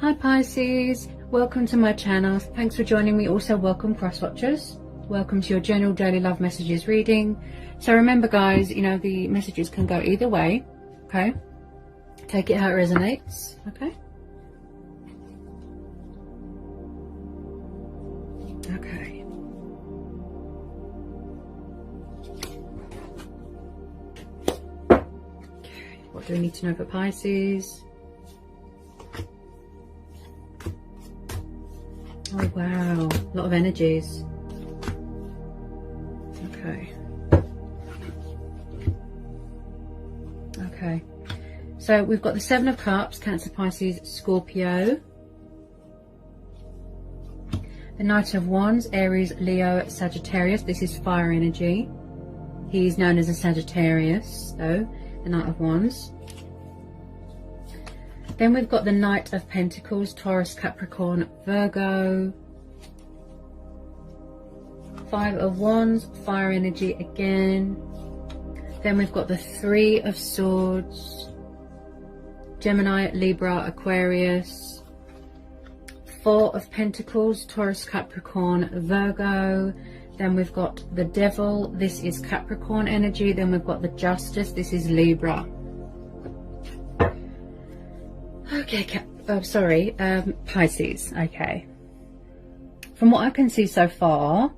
Hi Pisces, welcome to my channel. Thanks for joining me. Also welcome cross watchers. Welcome to your general daily love messages reading. So remember guys, you know, the messages can go either way, okay? Take it how it resonates, okay? Okay. Okay, what do we need to know for Pisces? Oh wow, a lot of energies. Okay. Okay. So we've got the Seven of Cups, Cancer, Pisces, Scorpio. The Knight of Wands, Aries, Leo, Sagittarius. This is fire energy. He's known as a Sagittarius, though, the Knight of Wands. Then we've got the Knight of Pentacles, Taurus, Capricorn, Virgo. Five of Wands, fire energy again. Then we've got the Three of Swords, Gemini, Libra, Aquarius. Four of Pentacles, Taurus, Capricorn, Virgo. Then we've got the Devil, this is Capricorn energy. Then we've got the Justice, this is Libra. Okay, Pisces. Okay. From what I can see so far,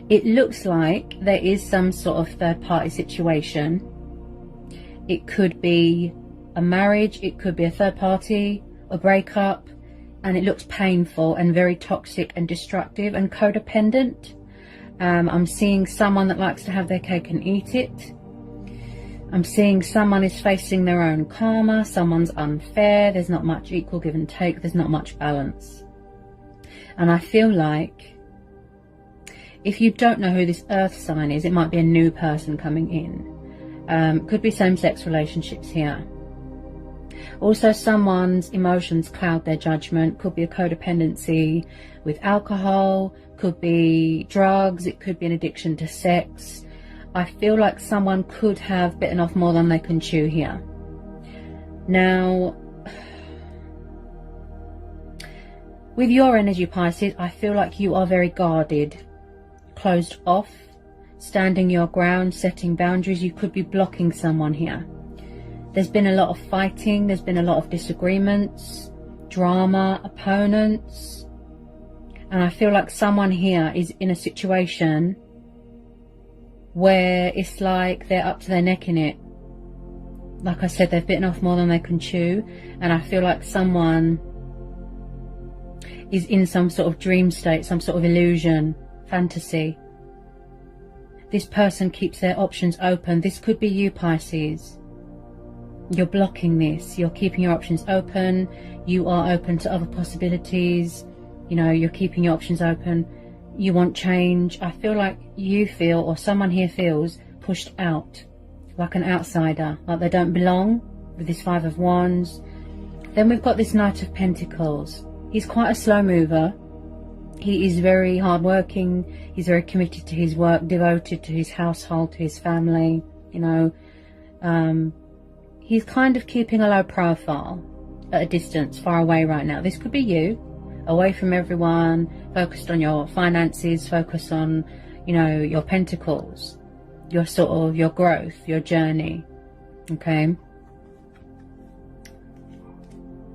it looks like there is some sort of third-party situation. It could be a marriage, it could be a third party, a breakup, and it looks painful and very toxic and destructive and codependent. I'm seeing someone that likes to have their cake and eat it. I'm seeing someone is facing their own karma, someone's unfair, there's not much equal give and take, there's not much balance. And I feel like if you don't know who this earth sign is, it might be a new person coming in. Could be same-sex relationships here. Also, someone's emotions cloud their judgment. Could be a codependency with alcohol, could be drugs, it could be an addiction to sex. I feel like someone could have bitten off more than they can chew here. Now, with your energy, Pisces, I feel like you are very guarded, closed off, standing your ground, setting boundaries. You could be blocking someone here. There's been a lot of fighting, there's been a lot of disagreements, drama, opponents. And I feel like someone here is in a situation where it's like they're up to their neck in it. Like I said, they've bitten off more than they can chew. And I feel like someone is in some sort of dream state, some sort of illusion, fantasy. This person keeps their options open. This could be you, Pisces. You're blocking this. You're keeping your options open. You are open to other possibilities. You know, you're keeping your options open. You want change. I feel like you feel, or someone here feels, pushed out, like an outsider, like they don't belong, with this Five of Wands. Then we've got this Knight of Pentacles. He's quite a slow mover. He is very hardworking. He's very committed to his work, devoted to his household, to his family. You know, he's kind of keeping a low profile, at a distance, far away right now. This could be you, away from everyone, focused on your finances, focused on, you know, your pentacles, your sort of, your growth, your journey, okay?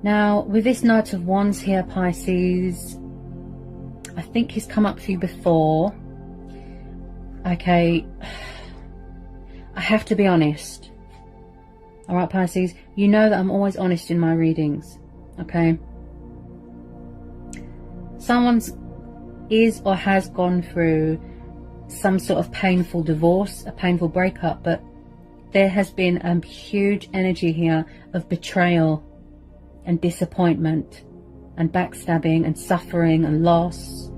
Now, with this Knight of Wands here, Pisces, I think he's come up for you before, okay? I have to be honest, all right, Pisces? You know that I'm always honest in my readings, okay? Someone is or has gone through some sort of painful divorce, a painful breakup, but there has been a huge energy here of betrayal and disappointment and backstabbing and suffering and loss.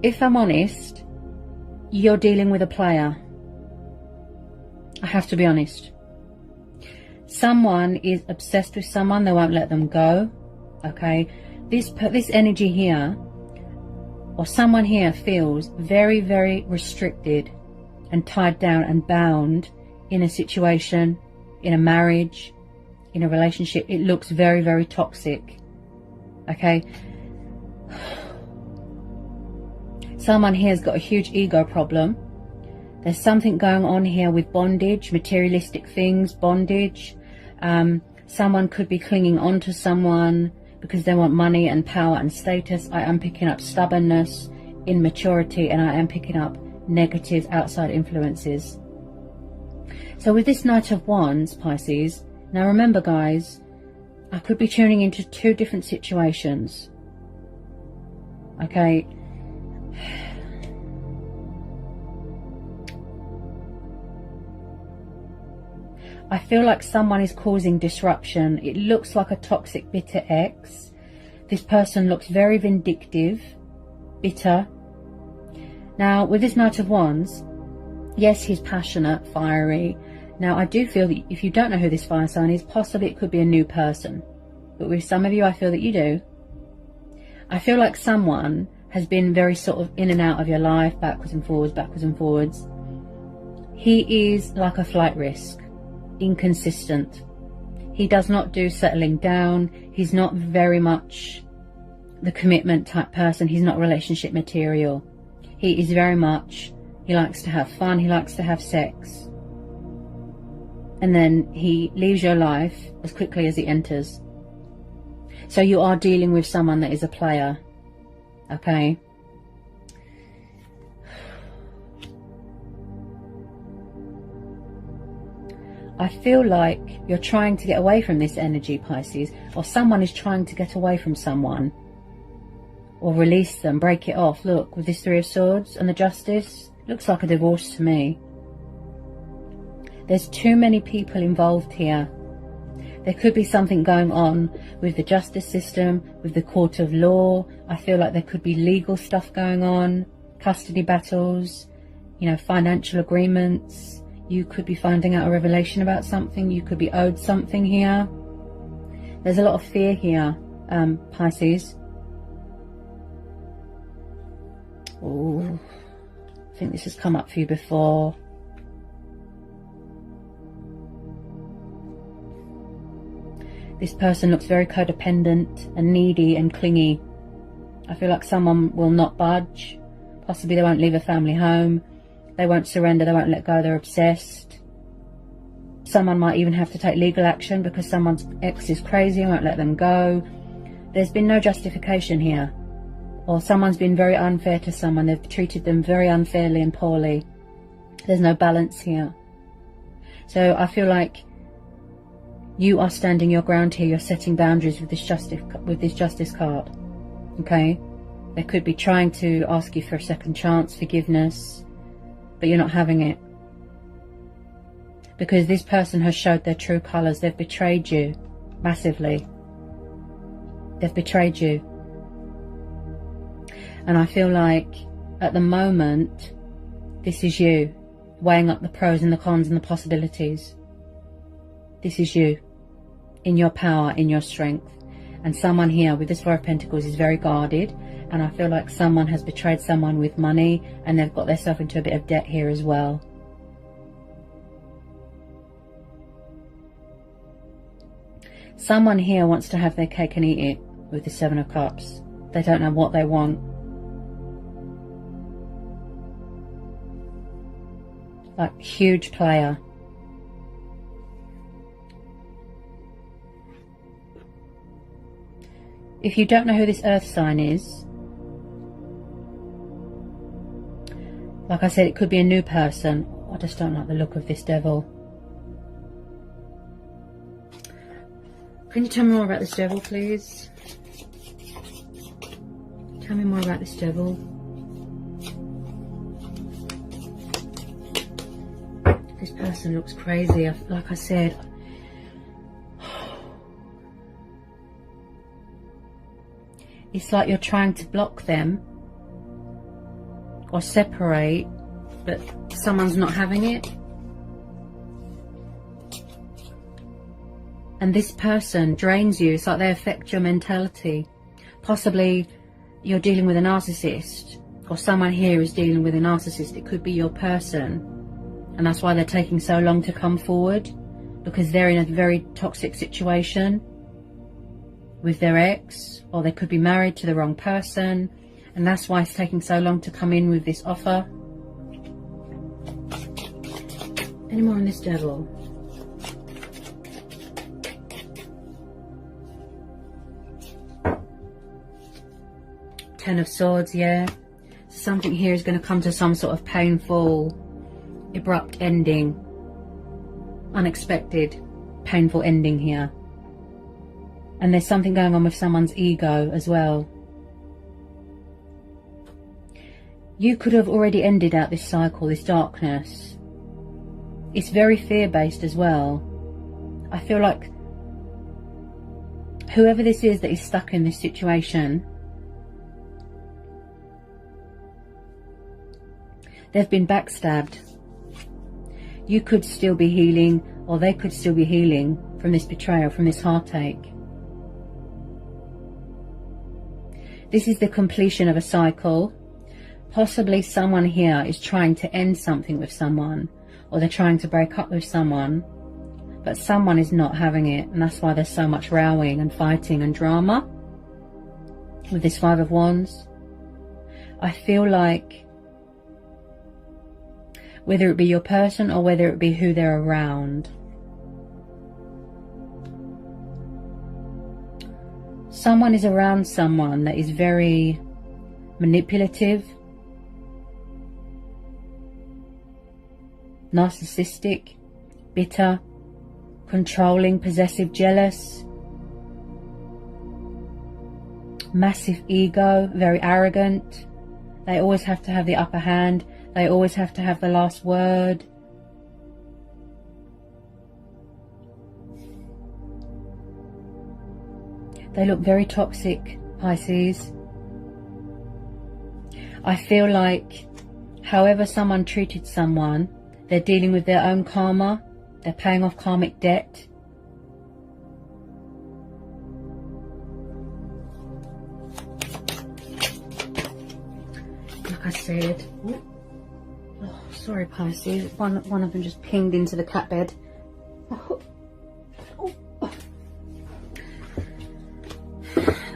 If I'm honest, you're dealing with a player. I have to be honest. Someone is obsessed with someone, they won't let them go. Okay, this energy here, or someone here, feels very, very restricted and tied down and bound in a situation, in a marriage, in a relationship. It looks very, very toxic. Okay. Someone here has got a huge ego problem. There's something going on here with bondage, materialistic things, bondage. Someone could be clinging on to someone because they want money and power and status. I am picking up stubbornness, immaturity, and I am picking up negative outside influences. So with this Knight of Wands, Pisces, now remember guys, I could be tuning into two different situations. Okay. I feel like someone is causing disruption. It looks like a toxic, bitter ex. This person looks very vindictive, bitter. Now, with this Knight of Wands, yes, he's passionate, fiery. Now, I do feel that if you don't know who this fire sign is, possibly it could be a new person. But with some of you, I feel that you do. I feel like someone has been very sort of in and out of your life, backwards and forwards, backwards and forwards. He is like a flight risk. Inconsistent. He does not do settling down. He's not very much the commitment type person. He's not relationship material. He is very much, he likes to have fun, he likes to have sex, and then he leaves your life as quickly as he enters. So you are dealing with someone that is a player. Okay. I feel like you're trying to get away from this energy, Pisces, or someone is trying to get away from someone or release them, break it off. Look, with this Three of Swords and the Justice, looks like a divorce to me. There's too many people involved here. There could be something going on with the justice system, with the court of law. I feel like there could be legal stuff going on, custody battles, you know, financial agreements. You could be finding out a revelation about something. You could be owed something here. There's a lot of fear here, Pisces. Oh, I think this has come up for you before. This person looks very codependent and needy and clingy. I feel like someone will not budge. Possibly they won't leave a family home. They won't surrender, they won't let go, they're obsessed. Someone might even have to take legal action because someone's ex is crazy and won't let them go. There's been no justification here. Or someone's been very unfair to someone, they've treated them very unfairly and poorly. There's no balance here. So I feel like you are standing your ground here, you're setting boundaries with this justice card. Okay? They could be trying to ask you for a second chance, forgiveness, but you're not having it. Because this person has showed their true colours. They've betrayed you massively. They've betrayed you. And I feel like at the moment, this is you weighing up the pros and the cons and the possibilities. This is you in your power, in your strength. And someone here with this Four of Pentacles is very guarded. And I feel like someone has betrayed someone with money and they've got themselves into a bit of debt here as well. Someone here wants to have their cake and eat it with the Seven of Cups. They don't know what they want. Like, huge player. If you don't know who this earth sign is, like I said, it could be a new person. I just don't like the look of this devil. Can you tell me more about this devil, please? Tell me more about this devil. This person looks crazy. Like I said, it's like you're trying to block them or separate, but someone's not having it. And this person drains you. It's like they affect your mentality. Possibly you're dealing with a narcissist, or someone here is dealing with a narcissist. It could be your person, and that's why they're taking so long to come forward, because they're in a very toxic situation with their ex, or they could be married to the wrong person, and that's why it's taking so long to come in with this offer. Any more on this devil? Ten of Swords, yeah. Something here is going to come to some sort of painful, abrupt ending. Unexpected, painful ending here. And there's something going on with someone's ego as well. You could have already ended out this cycle, this darkness. It's very fear-based as well. I feel like whoever this is that is stuck in this situation, they've been backstabbed. You could still be healing, or they could still be healing from this betrayal, from this heartache. This is the completion of a cycle. Possibly someone here is trying to end something with someone, or they're trying to break up with someone, but someone is not having it, and that's why there's so much rowing and fighting and drama with this Five of Wands. I feel like whether it be your person or whether it be who they're around, someone is around someone that is very manipulative, narcissistic, bitter, controlling, possessive, jealous, massive ego, very arrogant. They always have to have the upper hand. They always have to have the last word. They look very toxic, Pisces. I feel like however someone treated someone, they're dealing with their own karma. They're paying off karmic debt. Like I said, oh, sorry Pisces, one of them just pinged into the cat bed.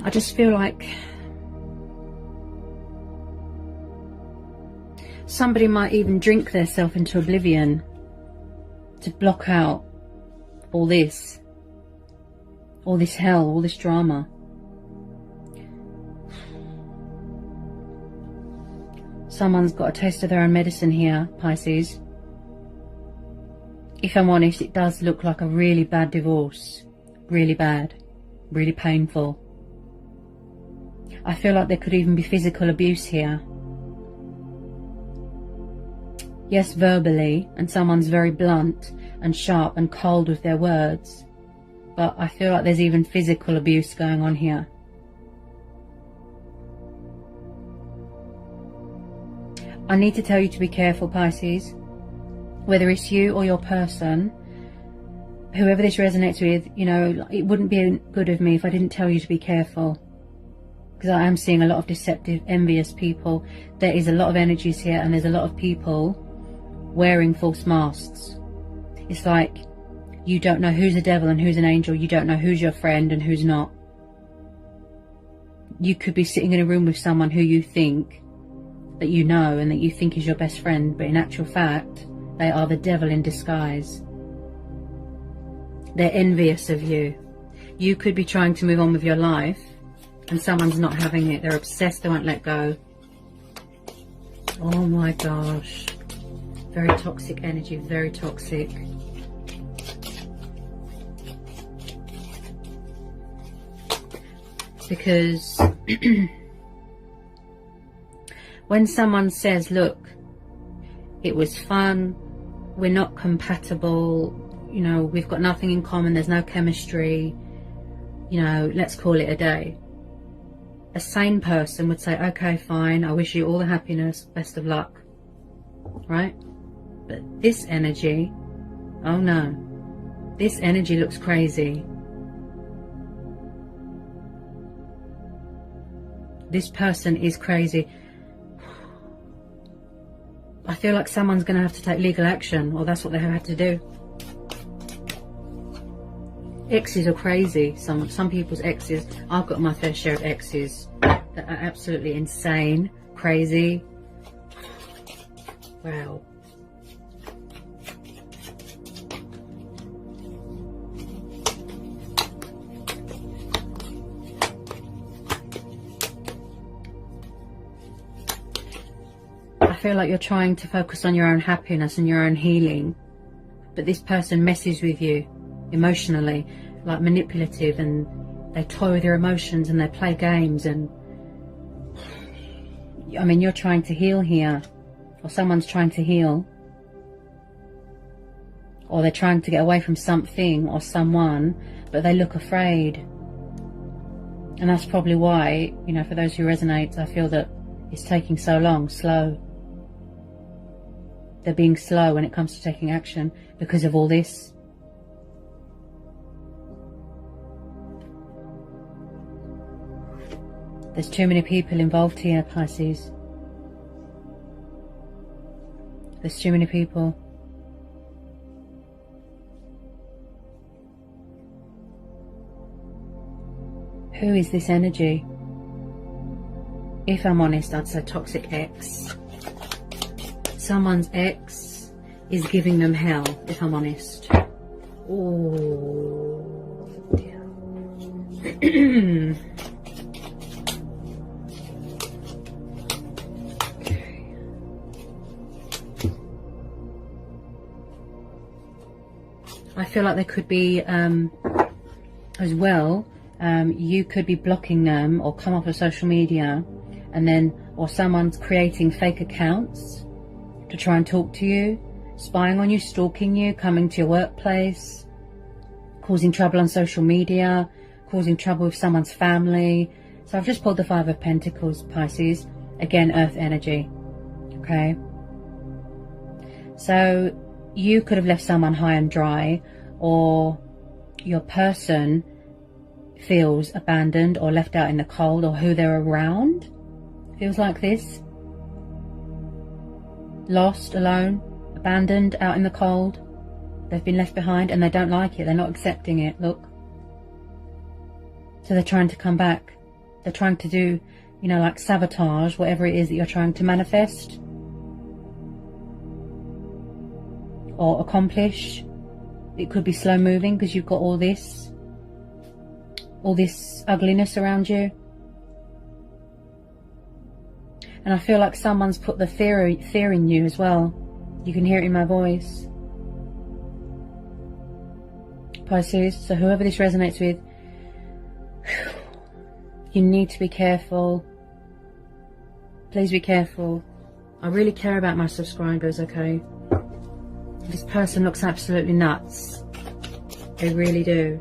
I just feel like somebody might even drink themselves into oblivion to block out all this hell, all this drama. Someone's got a taste of their own medicine here, Pisces. If I'm honest, it does look like a really bad divorce. Really bad. Really painful. I feel like there could even be physical abuse here. Yes, verbally, and someone's very blunt and sharp and cold with their words. But I feel like there's even physical abuse going on here. I need to tell you to be careful, Pisces. Whether it's you or your person, whoever this resonates with, you know, it wouldn't be good of me if I didn't tell you to be careful. Because I am seeing a lot of deceptive, envious people. There is a lot of energies here, and there's a lot of people wearing false masks. It's like you don't know who's a devil and who's an angel. You don't know who's your friend and who's not. You could be sitting in a room with someone who you think that you know and that you think is your best friend, but in actual fact, they are the devil in disguise. They're envious of you. You could be trying to move on with your life, and someone's not having it. They're obsessed, they won't let go. Oh my gosh. Very toxic energy, very toxic. Because when someone says, look, it was fun, we're not compatible, you know, we've got nothing in common, there's no chemistry, you know, let's call it a day. A sane person would say, okay, fine, I wish you all the happiness, best of luck, right? But this energy, oh no, this energy looks crazy. This person is crazy. I feel like someone's going to have to take legal action, or that's what they have had to do. Exes are crazy. Some people's exes. I've got my fair share of exes that are absolutely insane, crazy. Wow. I feel like you're trying to focus on your own happiness and your own healing, but this person messes with you emotionally, like manipulative, and they toy with your emotions and they play games. And I mean, you're trying to heal here, or someone's trying to heal, or they're trying to get away from something or someone, but they look afraid. And that's probably why, you know, for those who resonate, I feel that it's taking so long. Slow. They're being slow when it comes to taking action because of all this. There's too many people involved here, Pisces. There's too many people. Who is this energy? If I'm honest, I'd say toxic ex. Someone's ex is giving them hell, if I'm honest. Oh, dear. I feel like there could be, as well, you could be blocking them or come off of social media, and then, or someone's creating fake accounts to try and talk to you, spying on you, stalking you, coming to your workplace, causing trouble on social media, causing trouble with someone's family. So I've just pulled the Five of Pentacles, Pisces. Again, earth energy. Okay. So you could have left someone high and dry, or your person feels abandoned or left out in the cold, or who they're around feels like this. Lost, alone, abandoned, out in the cold. They've been left behind and they don't like it. They're not accepting it. Look. So they're trying to come back. They're trying to do, you know, like sabotage whatever it is that you're trying to manifest or accomplish. It could be slow moving because you've got all this ugliness around you. And I feel like someone's put the fear in you as well. You can hear it in my voice, Pisces. So whoever this resonates with, you need to be careful. Please be careful. I really care about my subscribers, okay? This person looks absolutely nuts. They really do.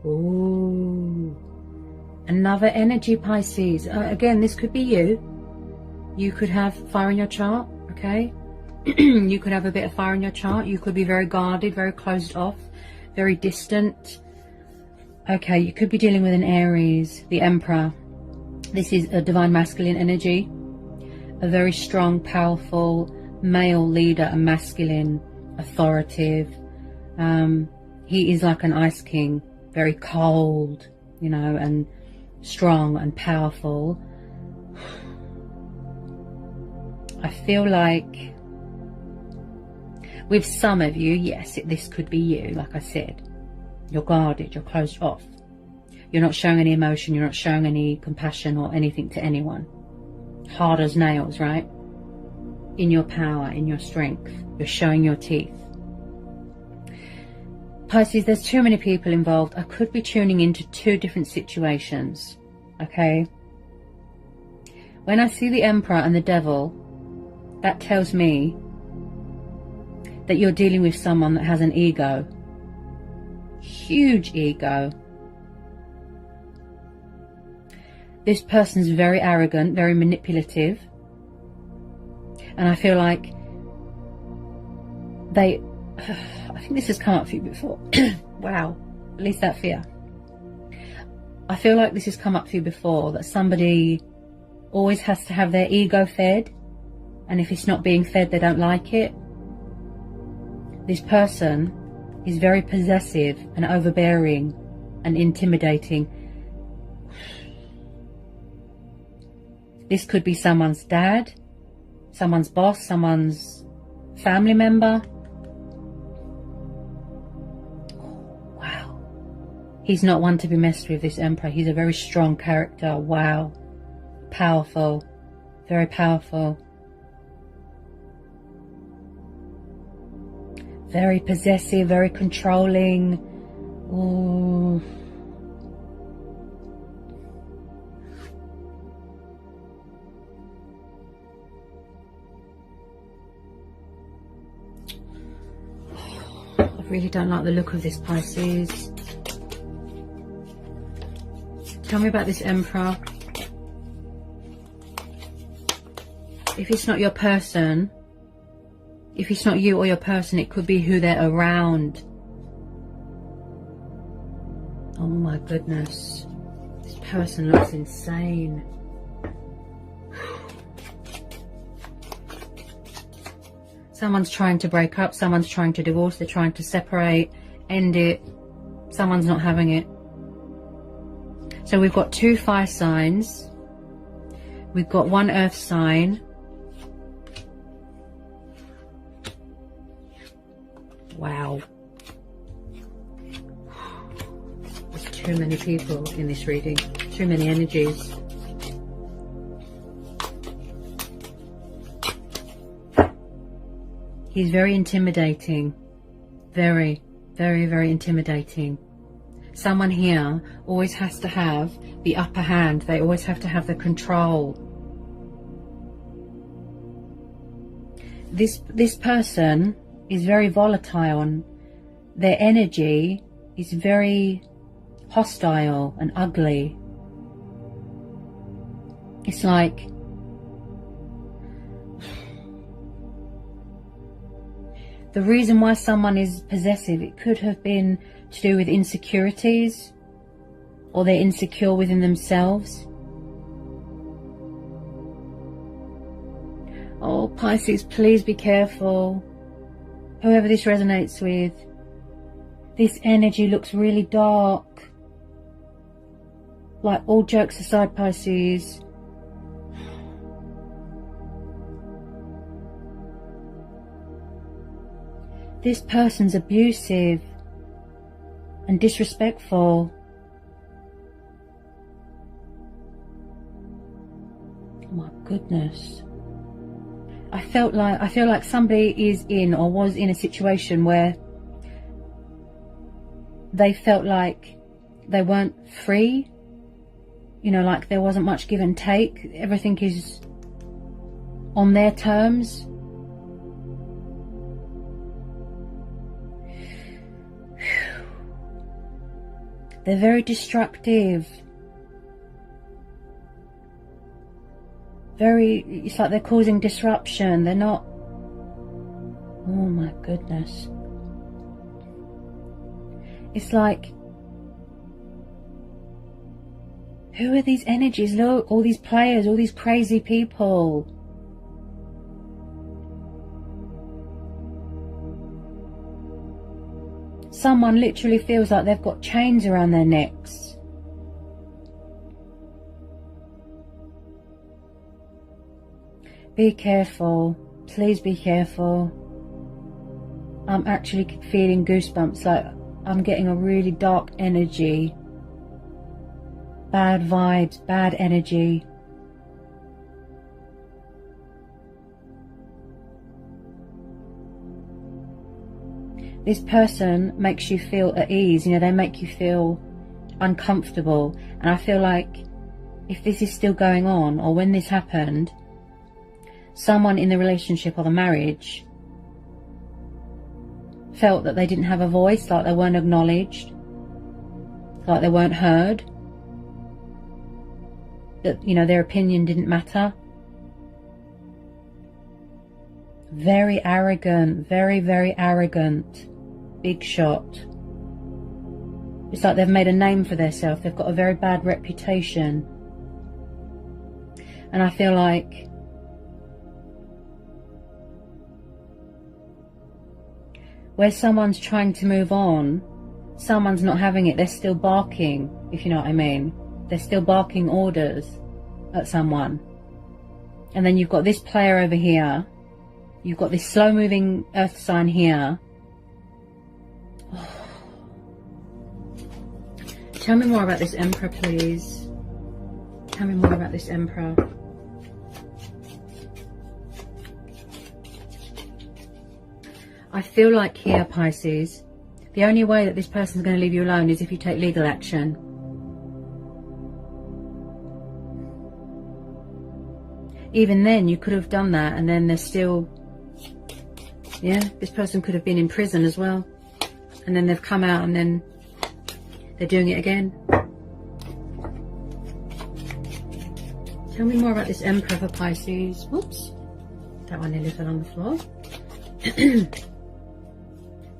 Ooh. Another energy, Pisces. Again, this could be you. You could have fire in your chart, okay? You could have a bit of fire in your chart. You could be very guarded, very closed off, very distant. Okay, you could be dealing with an Aries, the Emperor. This is a divine masculine energy. A very strong, powerful male leader, a masculine, authoritative. He is like an ice king, very cold, you know, and strong and powerful. I feel like with some of you, yes, this could be you, like I said. You're guarded, you're closed off. You're not showing any emotion, you're not showing any compassion or anything to anyone. Hard as nails, right? In your power, in your strength. You're showing your teeth. Pisces, there's too many people involved. I could be tuning into two different situations, okay? When I see the Emperor and the Devil, that tells me that you're dealing with someone that has an ego. Huge ego. This person's very arrogant, very manipulative. And I feel like I think this has come up for you before. Wow, at least that fear. I feel like this has come up for you before, that somebody always has to have their ego fed. And if it's not being fed, they don't like it. This person is very possessive and overbearing and intimidating. This could be someone's dad, someone's boss, someone's family member. Wow. He's not one to be messed with, this Emperor. He's a very strong character. Wow. Powerful. Very powerful. Very possessive, very controlling. Ooh. I really don't like the look of this, Pisces. Tell me about this Emperor. If it's not your person, if it's not you or your person, it could be who they're around. Oh my goodness. This person looks insane. Someone's trying to break up, someone's trying to divorce, they're trying to separate, end it. Someone's not having it. So we've got 2 fire signs. We've got 1 earth sign. Wow. There's too many people in this reading. Too many energies. He's very intimidating. Very, very, very intimidating. Someone here always has to have the upper hand. They always have to have the control. This person is very volatile and their energy is very hostile and ugly. It's like the reason why someone is possessive, it could have been to do with insecurities, or they're insecure within themselves. Oh, Pisces, please be careful. Whoever this resonates with, this energy looks really dark. Like, all jokes aside, Pisces, this person's abusive and disrespectful. Oh my goodness. I feel like somebody is in or was in a situation where they felt like they weren't free. You know, like there wasn't much give and take. Everything is on their terms. They're very destructive. It's like they're causing disruption. They're not... Oh my goodness. It's like... Who are these energies? Look, all these players, all these crazy people. Someone literally feels like they've got chains around their necks. Be careful. Please be careful. I'm actually feeling goosebumps. Like I'm getting a really dark energy. Bad vibes, bad energy. This person makes you feel at ease, you know, they make you feel uncomfortable. And I feel like if this is still going on, or when this happened, someone in the relationship or the marriage felt that they didn't have a voice, like they weren't acknowledged, like they weren't heard, that, you know, their opinion didn't matter. Very arrogant, very, very arrogant. Big shot. It's like they've made a name for themselves. They've got a very bad reputation. And I feel like where someone's trying to move on, someone's not having it. They're still barking, if you know what I mean. They're still barking orders at someone. And then you've got this player over here. You've got this slow moving earth sign here. Tell me more about this Emperor, please. Tell me more about this Emperor. I feel like here, Pisces, the only way that this person's going to leave you alone is if you take legal action. Even then, you could have done that, and then there's still, yeah, this person could have been in prison as well. And then they've come out and then they're doing it again. Tell me more about this Emperor for Pisces. Whoops. That one nearly fell on the floor.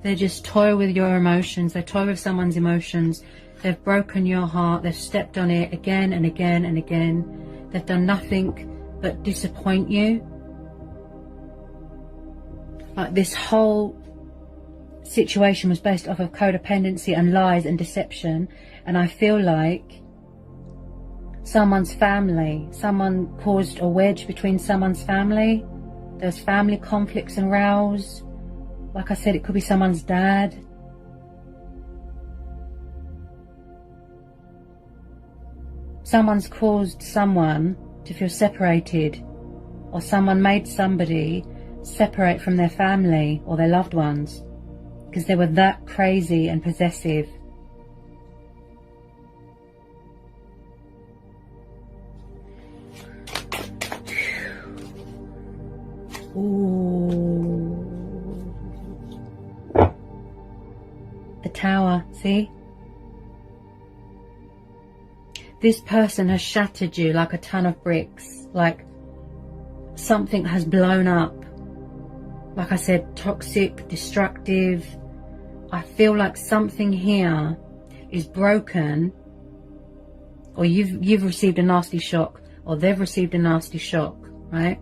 They just toy with your emotions. They toy with someone's emotions. They've broken your heart. They've stepped on it again and again and again. They've done nothing but disappoint you. Like, this whole situation was based off of codependency and lies and deception. And I feel like someone's family, someone caused a wedge between someone's family. There's family conflicts and rows. Like I said, it could be someone's dad. Someone's caused someone to feel separated, or someone made somebody separate from their family or their loved ones because they were that crazy and possessive. Ooh. The Tower, see? This person has shattered you like a ton of bricks. Like something has blown up. Like I said, toxic, destructive. I feel like something here is broken, or you've received a nasty shock, or they've received a nasty shock, right?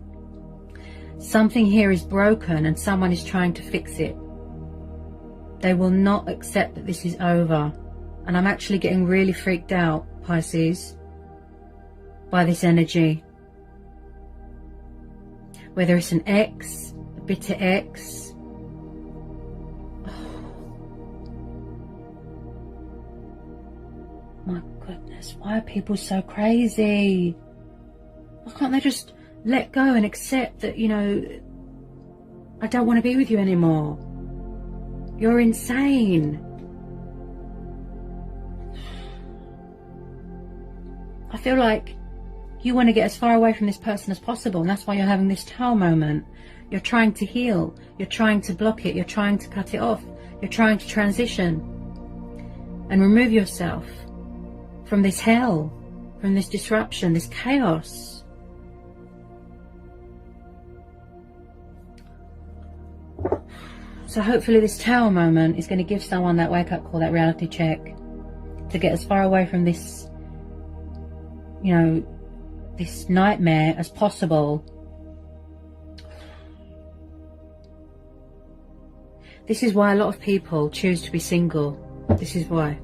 Something here is broken and someone is trying to fix it. They will not accept that this is over. And I'm actually getting really freaked out, Pisces, by this energy. Whether it's an ex, a bitter ex. Oh. My goodness, why are people so crazy? Why can't they just let go and accept that, you know, I don't want to be with you anymore? You're insane. I feel like you want to get as far away from this person as possible, and that's why you're having this Tower moment. You're trying to heal. You're trying to block it. You're trying to cut it off. You're trying to transition and remove yourself from this hell, from this disruption, this chaos. So hopefully this Tower moment is going to give someone that wake-up call, that reality check, to get as far away from this, you know, this nightmare as possible. This is why a lot of people choose to be single. This is why.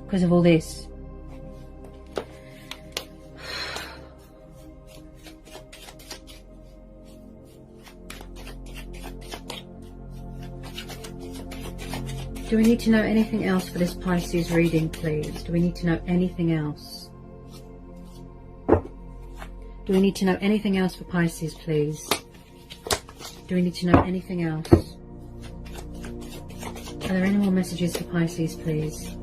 Because of all this. Do we need to know anything else for this Pisces reading, please? Do we need to know anything else? Do we need to know anything else for Pisces, please? Do we need to know anything else? Are there any more messages for Pisces, please?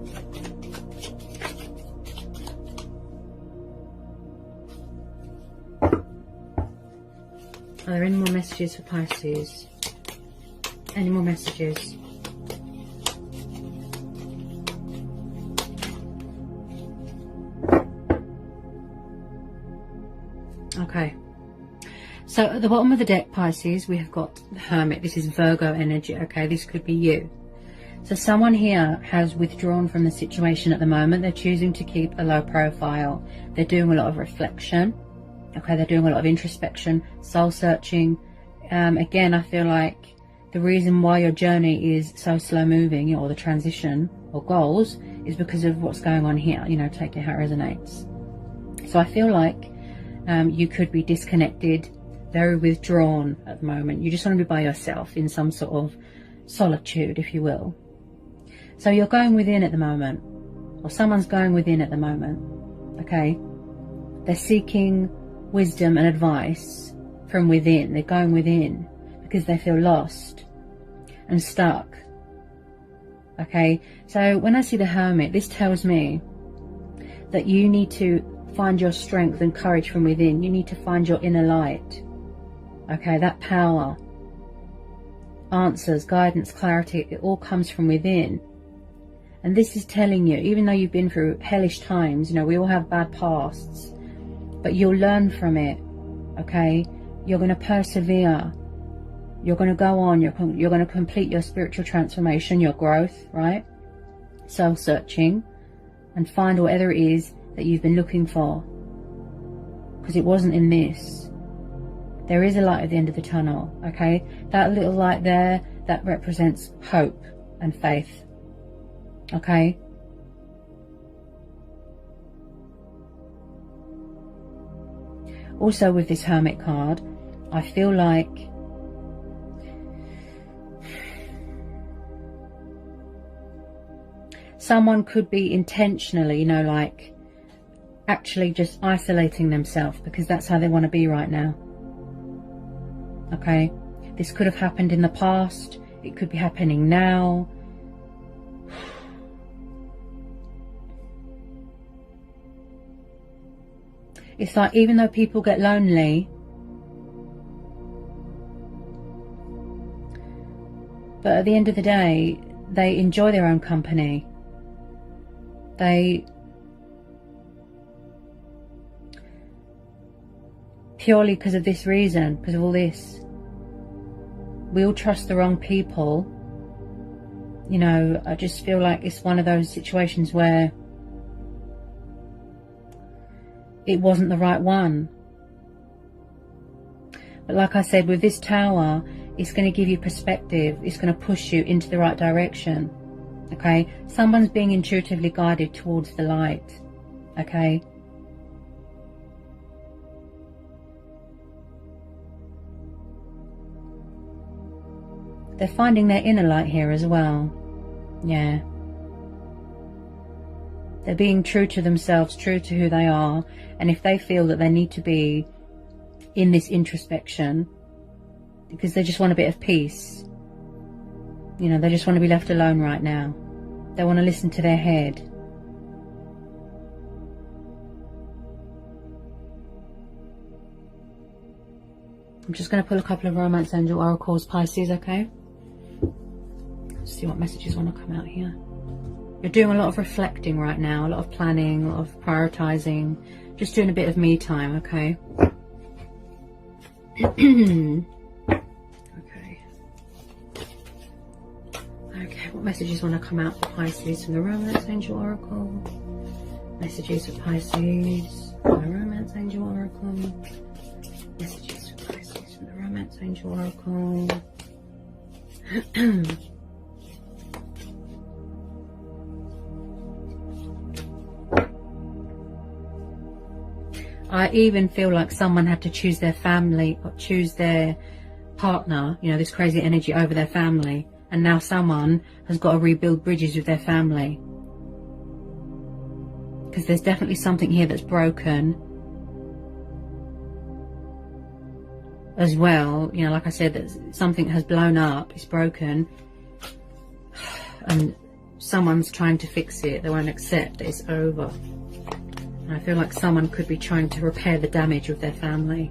Are there any more messages for Pisces? Any more messages? Okay, so at the bottom of the deck, Pisces, we have got the Hermit. This is Virgo energy, okay? This could be you. So someone here has withdrawn from the situation at the moment. They're choosing to keep a low profile. They're doing a lot of reflection, okay? They're doing a lot of introspection, soul searching, again, I feel like the reason why your journey is so slow moving, or the transition or goals, is because of what's going on here. You know, take it how it resonates. So I feel like you could be disconnected, very withdrawn at the moment. You just want to be by yourself in some sort of solitude, if you will. So you're going within at the moment, or someone's going within at the moment, okay? They're seeking wisdom and advice from within. They're going within because they feel lost and stuck, okay? So when I see the Hermit, this tells me that you need to find your strength and courage from within. You need to find your inner light, okay? That power, answers, guidance, clarity, it all comes from within. And this is telling you, even though you've been through hellish times, you know, we all have bad pasts, but you'll learn from it, okay? You're going to persevere. You're going to go on. You're going to complete your spiritual transformation, your growth, right? Soul-searching, and find whatever it is that you've been looking for. Because it wasn't in this. There is a light at the end of the tunnel, okay? That little light there, that represents hope and faith, okay? Also with this Hermit card, I feel like someone could be intentionally, you know, like actually just isolating themselves because that's how they want to be right now. Okay, this could have happened in the past. It could be happening now. It's like, even though people get lonely, but at the end of the day, they enjoy their own company. They purely because of this reason, because of all this, we all trust the wrong people. You know, I just feel like it's one of those situations where it wasn't the right one. But like I said, with this Tower, it's going to give you perspective. It's going to push you into the right direction. Okay? Someone's being intuitively guided towards the light. Okay? They're finding their inner light here as well. Yeah. They're being true to themselves, true to who they are. And if they feel that they need to be in this introspection because they just want a bit of peace, you know, they just want to be left alone right now. They want to listen to their head. I'm just going to pull a couple of Romance Angel Oracles, Pisces, okay? See what messages want to come out here. You're doing a lot of reflecting right now, a lot of planning, a lot of prioritizing, just doing a bit of me time, okay? Okay. Okay, what messages want to come out for Pisces from the Romance Angel Oracle? Messages for Pisces from the Romance Angel Oracle. Messages for Pisces from the Romance Angel Oracle. I even feel like someone had to choose their family or choose their partner, you know, this crazy energy over their family. And now someone has got to rebuild bridges with their family. Because there's definitely something here that's broken as well. You know, like I said, that something has blown up, it's broken. And someone's trying to fix it. They won't accept that it's over. I feel like someone could be trying to repair the damage of their family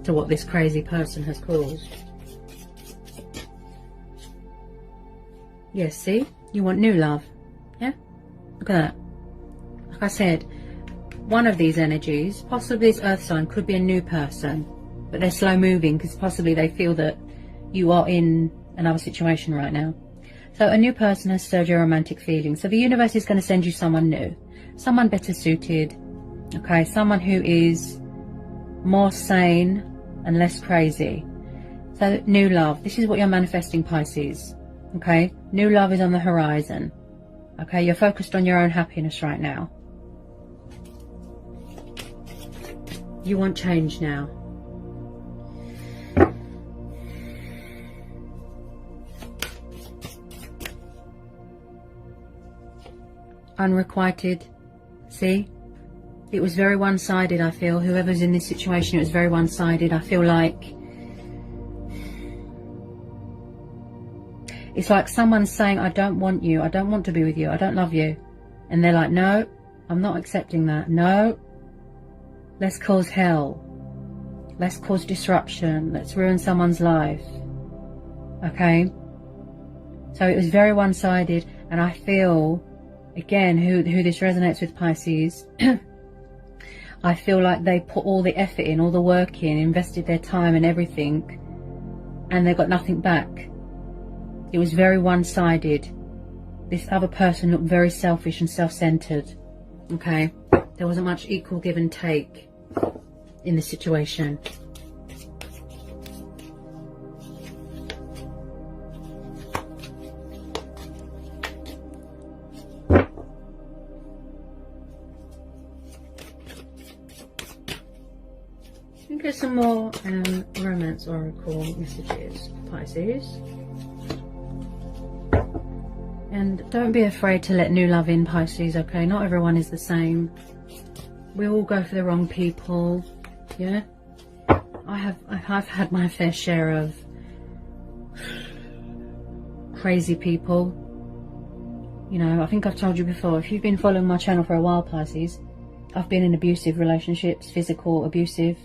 to what this crazy person has caused. Yes, see? You want new love. Yeah? Look at that. Like I said, one of these energies, possibly this earth sign, could be a new person. But they're slow moving because possibly they feel that you are in another situation right now. So a new person has stirred your romantic feelings. So the universe is going to send you someone new. Someone better suited, okay, someone who is more sane and less crazy. So new love, this is what you're manifesting, Pisces. Okay, new love is on the horizon. Okay, you're focused on your own happiness right now. You want change now. Unrequited. See? It was very one-sided, I feel. Whoever's in this situation, it was very one-sided. I feel like it's like someone's saying, I don't want you. I don't want to be with you. I don't love you. And they're like, no, I'm not accepting that. No. Let's cause hell. Let's cause disruption. Let's ruin someone's life. Okay? So it was very one-sided. And I feel, again, who this resonates with, Pisces, I feel like they put all the effort in, all the work in, invested their time and everything, and they got nothing back. It was very one-sided. This other person looked very selfish and self-centered. Okay? There wasn't much equal give and take in the situation. Get some more romance oracle messages, Pisces. And don't be afraid to let new love in, Pisces, okay? Not everyone is the same. We all go for the wrong people, yeah? I've had my fair share of crazy people. You know, I think I've told you before, if you've been following my channel for a while, Pisces, I've been in abusive relationships, physical, abusive.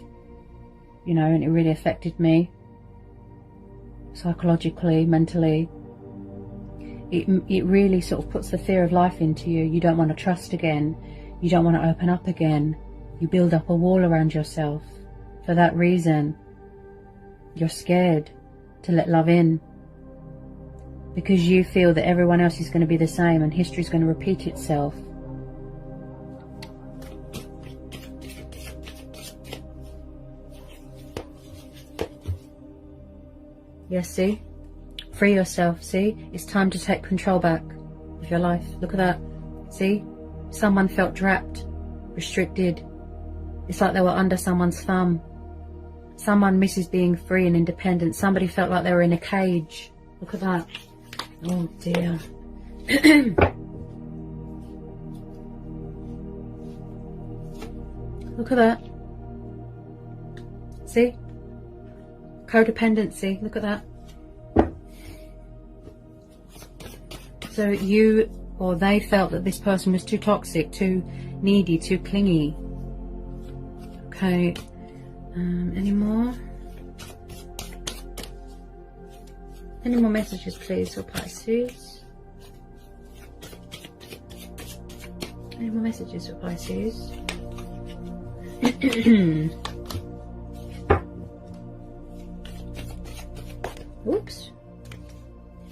You know, and it really affected me psychologically, mentally. It really sort of puts the fear of life into you. You don't want to trust again. You don't want to open up again. You build up a wall around yourself. For that reason, you're scared to let love in. Because you feel that everyone else is going to be the same and history is going to repeat itself. Yes, see? Free yourself, see? It's time to take control back of your life. Look at that. See? Someone felt trapped, restricted. It's like they were under someone's thumb. Someone misses being free and independent. Somebody felt like they were in a cage. Look at that. Oh dear. Look at that. See? Codependency, look at that. So you or they felt that this person was too toxic, too needy, too clingy. Okay, any more? Any more messages, please, for Pisces? Any more messages for Pisces? Oops.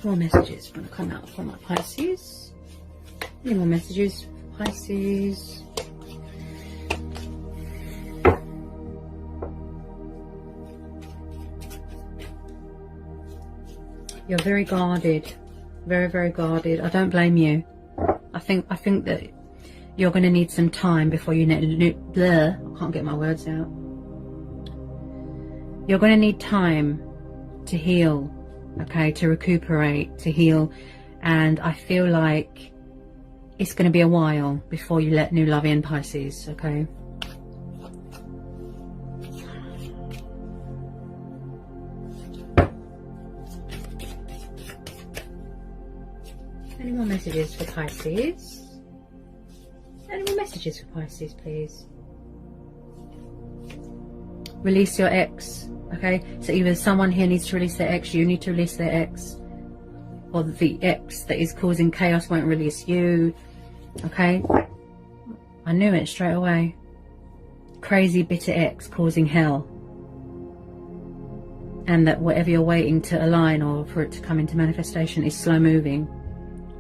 More messages want to come out from my Pisces. Any more messages for Pisces? You're very guarded. Very, very guarded. I don't blame you. I think that you're going to need some time before you I can't get my words out. You're going to need time to heal, okay, to recuperate, to heal, and I feel like it's going to be a while before you let new love in, Pisces, okay? Any more messages for Pisces? Any more messages for Pisces, please? Release your ex. Okay, so either someone here needs to release their ex, you need to release their ex, or the ex that is causing chaos won't release you. Okay, I knew it straight away. Crazy, bitter ex causing hell. And that whatever you're waiting to align or for it to come into manifestation is slow moving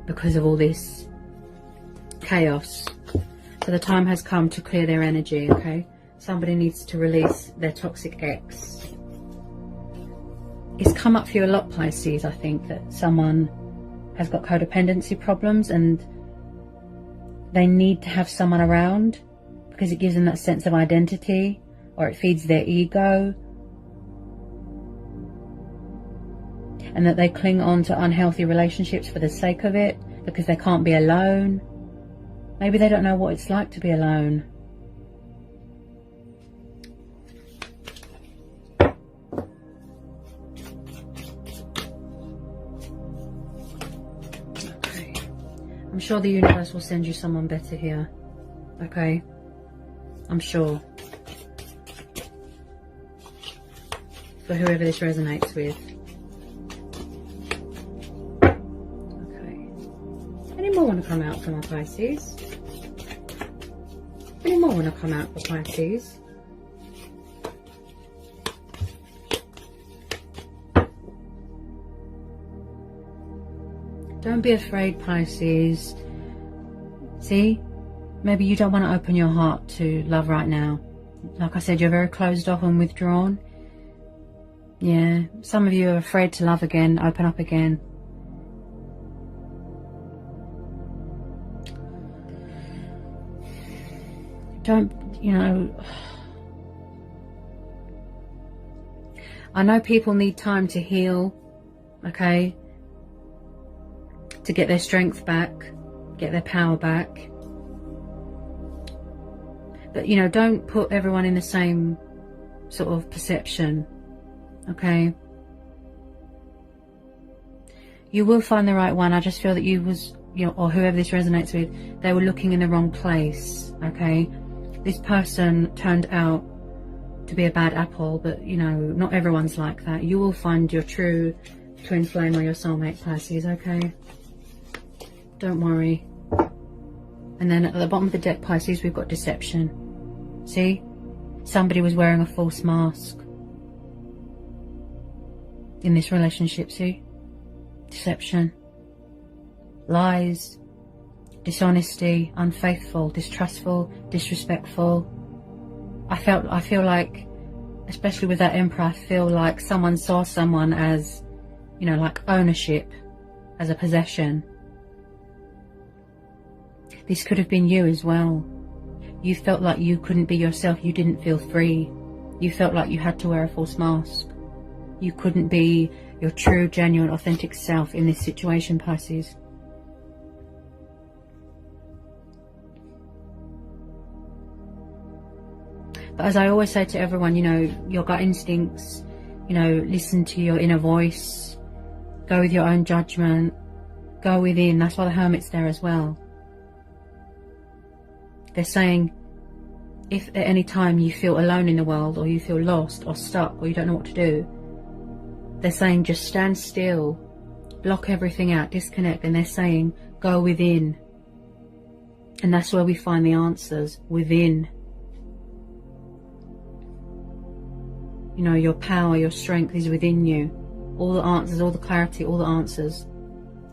because of all this chaos. So the time has come to clear their energy, okay? Somebody needs to release their toxic ex. it's come up for you a lot, Pisces. I think that someone has got codependency problems and they need to have someone around because it gives them that sense of identity, or it feeds their ego, and that they cling on to unhealthy relationships for the sake of it because they can't be alone. Maybe they don't know what it's like to be alone. Okay. I'm sure the universe will send you someone better here. Okay? I'm sure. For whoever this resonates with. Any more want to come out for my Pisces? Any more want to come out for Pisces? Don't be afraid, Pisces. See? Maybe you don't want to open your heart to love right now. Like I said, you're very closed off and withdrawn. Yeah, some of you are afraid to love again, open up again. Don't, you know, I know people need time to heal, okay, to get their strength back, get their power back. But, you know, don't put everyone in the same sort of perception, okay? You will find the right one. I just feel that you was, you know, or whoever this resonates with, they were looking in the wrong place, okay? This person turned out to be a bad apple, but, you know, not everyone's like that. You will find your true twin flame or your soulmate, Pisces, okay? Don't worry. And then at the bottom of the deck, Pisces, we've got deception. See? Somebody was wearing a false mask in this relationship, see? Deception. Lies. Dishonesty, unfaithful, distrustful, disrespectful. I feel like, especially with that Emperor, I feel like someone saw someone as, you know, like ownership, as a possession. This could have been you as well. You felt like you couldn't be yourself. You didn't feel free. You felt like you had to wear a false mask. You couldn't be your true, genuine, authentic self in this situation, Pisces. But as I always say to everyone, you know, your gut instincts, you know, listen to your inner voice, go with your own judgment, go within. That's why the Hermit's there as well. They're saying, if at any time you feel alone in the world, or you feel lost or stuck, or you don't know what to do, they're saying just stand still, block everything out, disconnect, and they're saying go within. And that's where we find the answers, within. You know, your power, your strength is within you. All the answers, all the clarity, all the answers.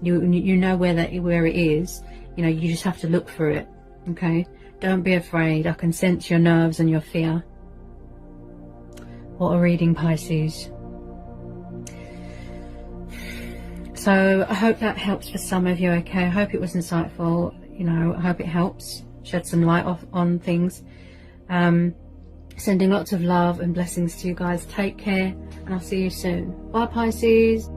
You know where it is. You know, you just have to look for it. Okay? Don't be afraid. I can sense your nerves and your fear. What a reading, Pisces. So I hope that helps for some of you, okay? I hope it was insightful. You know, I hope it helps. Shed some light on things. Sending lots of love and blessings to you guys. Take care, and I'll see you soon. Bye, Pisces.